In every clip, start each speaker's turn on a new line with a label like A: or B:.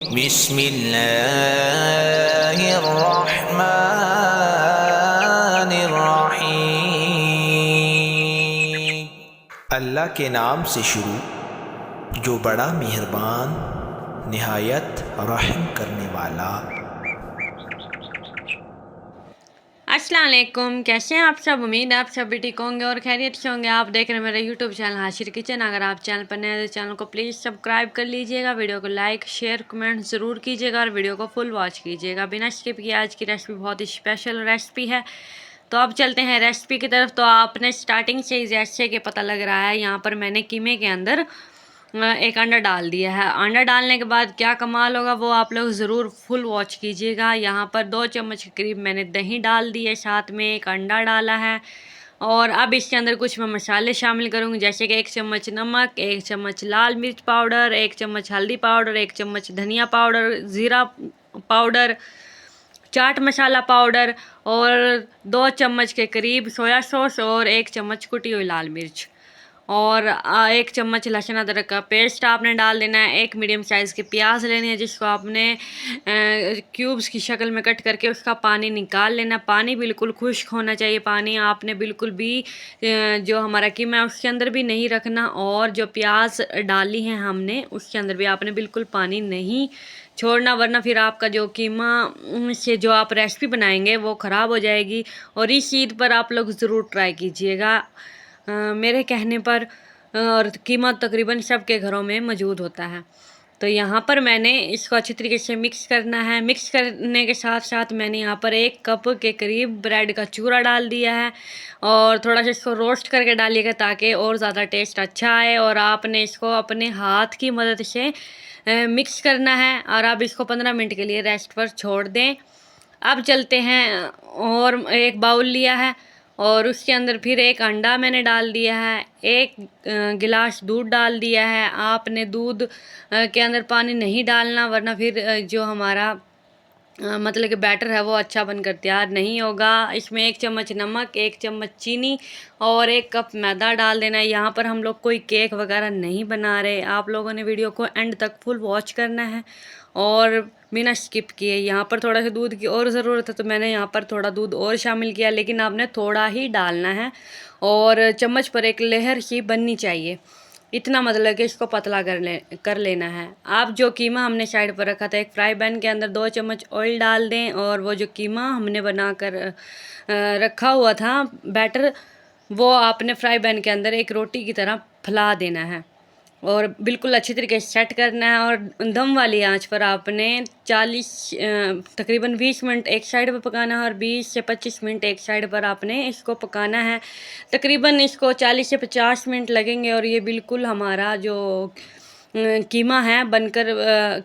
A: बिस्मिल्लाहिर्रहमानिर्रहीम। अल्लाह के नाम से शुरू जो बड़ा मेहरबान निहायत रहम करने वाला।
B: अस्सलाम वालेकुम, कैसे हैं आप सब। उम्मीद है आप सब भी ठीक होंगे और खैरियत से होंगे। आप देख रहे हैं मेरा यूट्यूब चैनल हाशिर किचन। अगर आप चैनल पर नए हैं तो चैनल को प्लीज़ सब्सक्राइब कर लीजिएगा, वीडियो को लाइक शेयर कमेंट ज़रूर कीजिएगा और वीडियो को फुल वॉच कीजिएगा बिना स्किप किए। आज की रेसिपी बहुत ही स्पेशल रेसिपी है, तो अब चलते हैं रेसिपी की तरफ। तो आपने स्टार्टिंग से जैसे कि पता लग रहा है, यहाँ पर मैंने कीमे के अंदर एक अंडा डाल दिया है। अंडा डालने के बाद क्या कमाल होगा वो आप लोग ज़रूर फुल वॉच कीजिएगा। यहाँ पर 2 चम्मच के करीब मैंने दही डाल दी है, साथ में एक अंडा डाला है। और अब इसके अंदर कुछ मैं मसाले शामिल करूँगी, जैसे कि 1 चम्मच नमक, 1 चम्मच लाल मिर्च पाउडर, 1 चम्मच हल्दी पाउडर, 1 चम्मच धनिया पाउडर, ज़ीरा पाउडर, चाट मसाला पाउडर और 2 चम्मच के करीब सोया सॉस और 1 चम्मच कुटी हुई लाल मिर्च और 1 चम्मच लहसुन अदरक का पेस्ट आपने डाल देना है। 1 मीडियम साइज़ की प्याज लेनी है, जिसको आपने क्यूब्स की शक्ल में कट करके उसका पानी निकाल लेना। पानी बिल्कुल खुश्क होना चाहिए। पानी आपने बिल्कुल भी जो हमारा कीमा है उसके अंदर भी नहीं रखना, और जो प्याज डाली है हमने उसके अंदर भी आपने बिल्कुल पानी नहीं छोड़ना, वरना फिर आपका जो कीमा से जो आप रेसिपी बनाएंगे वो ख़राब हो जाएगी। और इस ईद पर आप लोग ज़रूर ट्राई कीजिएगा मेरे कहने पर। और कीमा तकरीबन सबके घरों में मौजूद होता है। तो यहाँ पर मैंने इसको अच्छी तरीके से मिक्स करना है। मिक्स करने के साथ साथ मैंने यहाँ पर 1 कप के करीब ब्रेड का चूरा डाल दिया है, और थोड़ा सा इसको रोस्ट करके डालिएगा ताकि और ज़्यादा टेस्ट अच्छा आए। और आपने इसको अपने हाथ की मदद से मिक्स करना है, और अब इसको 15 मिनट के लिए रेस्ट पर छोड़ दें। अब चलते हैं, और एक बाउल लिया है और उसके अंदर फिर 1 अंडा मैंने डाल दिया है, 1 गिलास दूध डाल दिया है। आपने दूध के अंदर पानी नहीं डालना, वरना फिर जो हमारा मतलब कि बैटर है वो अच्छा बनकर तैयार नहीं होगा। इसमें 1 चम्मच नमक, 1 चम्मच चीनी और 1 कप मैदा डाल देना है। यहाँ पर हम लोग कोई केक वगैरह नहीं बना रहे। आप लोगों ने वीडियो को एंड तक फुल वॉच करना है और बिना स्किप किए। यहाँ पर थोड़ा सा दूध की और ज़रूरत है, तो मैंने यहाँ पर थोड़ा दूध और शामिल किया, लेकिन आपने थोड़ा ही डालना है और चम्मच पर एक लेयर सी बननी चाहिए। इतना मतलब कि इसको पतला कर लेना है। आप जो कीमा हमने साइड पर रखा था, एक फ्राई पैन के अंदर 2 चम्मच ऑयल डाल दें, और वो जो कीमा हमने बना कर रखा हुआ था बैटर, वो आपने फ्राई पैन के अंदर एक रोटी की तरह फैला देना है और बिल्कुल अच्छी तरीके से सेट करना है। और दम वाली आंच पर आपने 40 तकरीबन 20 मिनट एक साइड पर पकाना है और 20 से 25 मिनट एक साइड पर आपने इसको पकाना है। तकरीबन इसको 40 से 50 मिनट लगेंगे और ये बिल्कुल हमारा जो कीमा है बनकर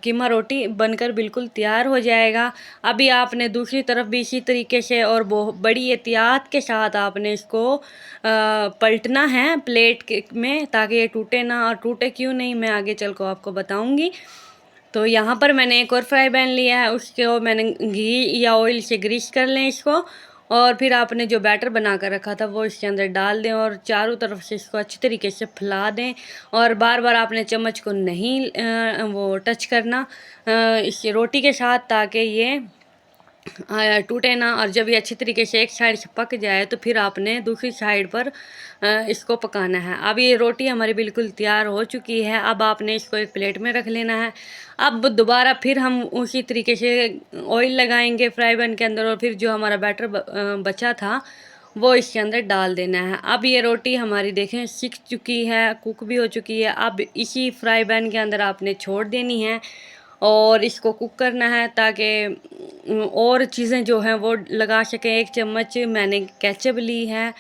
B: कीमा रोटी बनकर बिल्कुल तैयार हो जाएगा। अभी आपने दूसरी तरफ भी इसी तरीके से और बड़ी एहतियात के साथ आपने इसको पलटना है प्लेट में, ताकि ये टूटे ना। और टूटे क्यों नहीं मैं आगे चल को आपको बताऊंगी। तो यहाँ पर मैंने एक और फ्राई पैन लिया है, उसको मैंने घी या ऑयल से ग्रीस कर लें इसको, और फिर आपने जो बैटर बना कर रखा था वो इसके अंदर डाल दें और चारों तरफ से इसको अच्छी तरीके से फैला दें। और बार बार आपने चम्मच को नहीं वो टच करना इस रोटी के साथ, ताकि ये टूटे ना। और जब ये अच्छी तरीके से एक साइड से पक जाए तो फिर आपने दूसरी साइड पर इसको पकाना है। अब ये रोटी हमारी बिल्कुल तैयार हो चुकी है। अब आपने इसको एक प्लेट में रख लेना है। अब दोबारा फिर हम उसी तरीके से ऑयल लगाएंगे फ्राई पैन के अंदर, और फिर जो हमारा बैटर बचा था वो इसके अंदर डाल देना है। अब ये रोटी हमारी देखें सिक चुकी है, कुक भी हो चुकी है। अब इसी फ्राई पैन के अंदर आपने छोड़ देनी है और इसको कुक करना है, ताकि और चीज़ें जो हैं वो लगा सकें। 1 चम्मच मैंने केचप ली है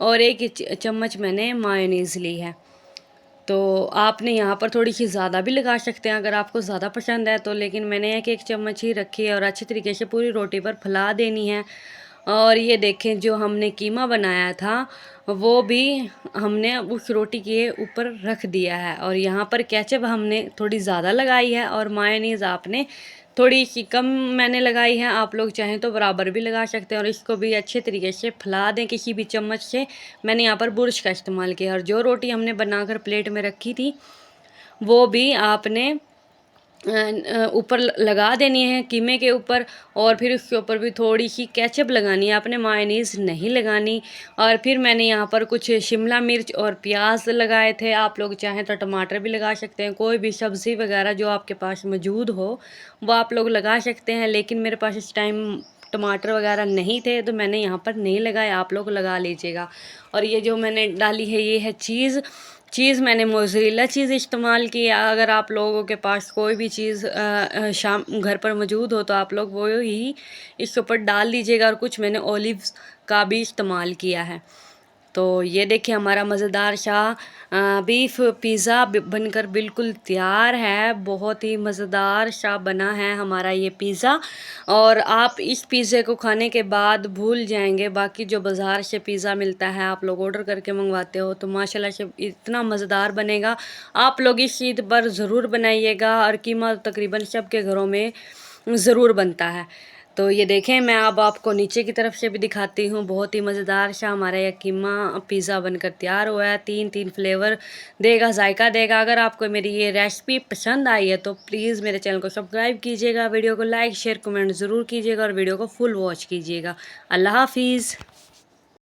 B: और 1 चम्मच मैंने मायोनीज़ ली है। तो आपने यहाँ पर थोड़ी सी ज़्यादा भी लगा सकते हैं अगर आपको ज़्यादा पसंद है तो, लेकिन मैंने 1 चम्मच ही रखी है और अच्छी तरीके से पूरी रोटी पर फैला देनी है। और ये देखें जो हमने कीमा बनाया था वो भी हमने उस रोटी के ऊपर रख दिया है, और यहाँ पर केचप हमने थोड़ी ज़्यादा लगाई है और मायोनीज़ आपने थोड़ी सी कम मैंने लगाई है। आप लोग चाहें तो बराबर भी लगा सकते हैं। और इसको भी अच्छे तरीके से फैला दें किसी भी चम्मच से। मैंने यहाँ पर बुर्श का इस्तेमाल किया। और जो रोटी हमने बनाकर प्लेट में रखी थी वो भी आपने ऊपर लगा देनी है कीमे के ऊपर, और फिर उसके ऊपर भी थोड़ी सी केचप लगानी है, आपने मायोनीज़ नहीं लगानी। और फिर मैंने यहाँ पर कुछ शिमला मिर्च और प्याज लगाए थे, आप लोग चाहें तो टमाटर भी लगा सकते हैं, कोई भी सब्ज़ी वगैरह जो आपके पास मौजूद हो वो आप लोग लगा सकते हैं। लेकिन मेरे पास इस टाइम टमाटर वगैरह नहीं थे तो मैंने यहाँ पर नहीं लगाया, आप लोग लगा लीजिएगा। और ये जो मैंने डाली है ये है चीज़ मैंने मोज़रेला चीज़ इस्तेमाल किया। अगर आप लोगों के पास कोई भी चीज़ शाम घर पर मौजूद हो तो आप लोग वो ही इसके ऊपर डाल दीजिएगा। और कुछ मैंने ओलिव्स का भी इस्तेमाल किया है। तो ये देखिए हमारा मज़ेदार सा बीफ पिज़्ज़ा बनकर बिल्कुल तैयार है। बहुत ही मज़ेदार सा बना है हमारा ये पिज़्ज़ा। और आप इस पिज़्ज़े को खाने के बाद भूल जाएंगे बाकी जो बाज़ार से पिज़्ज़ा मिलता है, आप लोग ऑर्डर करके मंगवाते हो तो माशाल्लाह से इतना मज़ेदार बनेगा। आप लोग इस ईद पर ज़रूर बनाइएगा, और कीमा तकरीबन सबके घरों में ज़रूर बनता है। तो ये देखें मैं अब आपको नीचे की तरफ से भी दिखाती हूँ। बहुत ही मज़ेदार सा हमारा यह कीमा पिज़्ज़ा बनकर तैयार हुआ है। 3 फ्लेवर देगा, जायका देगा। अगर आपको मेरी ये रेसिपी पसंद आई है तो प्लीज़ मेरे चैनल को सब्सक्राइब कीजिएगा, वीडियो को लाइक शेयर कमेंट ज़रूर कीजिएगा और वीडियो को फुल वॉच कीजिएगा। अल्लाह हाफिज़।